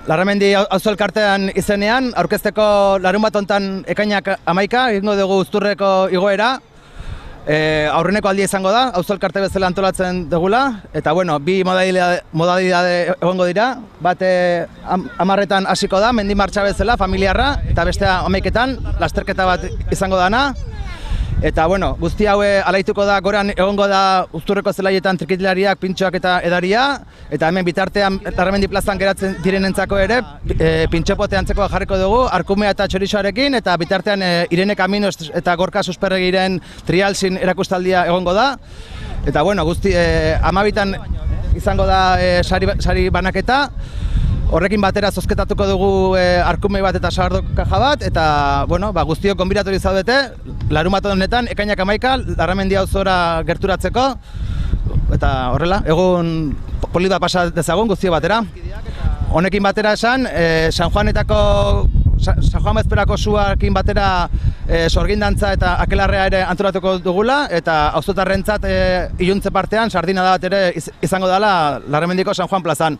Larramendi auzo elkartean izenean, aurkezteko larunbat hontan ekainak 11 egingo dugu Uzturreko igoera. Aurreneko aldia izango da, auzo elkarte bezala antolatzen dugula, eta bueno, bi modalidade egongo dira, bat 10etan hasiko da, mendi martxa bezala, familiarra, eta bestea 11etan, lasterketa bat izango dana. Eta bueno, guzti haue alaituko da, goran egongo da Uzturreko zelaietan trikitilariak, pintxoak eta edaria, eta hemen bitartean Larramendi plazan geratzen direnentzako ere, pintxopote antzekoa jarriko dugu, arkumea eta txorixoarekin, eta bitartean Irene Camino eta Gorka Susperregiren trialsin erakustaldia egongo da. Eta bueno, guzti 12etan izango da sari banaketa. Horrekin batera zozketatuko dugu arkume bat eta sagardokaja bat, eta bueno, guztiok gonbidatori zaudete, larunbat honetan, ekainak 11, Larramendi auzora gerturatzeko, eta horrela, egun polit bat pasa dezagun guztio batera. Honekin batera esan, San Juan bezperako suarekin batera sorgindantza eta akelarrea ere antolatuko dugula, eta auzotarrentzat iluntze partean sardina da bat ere izango dela Larramendiko San Juan plazan.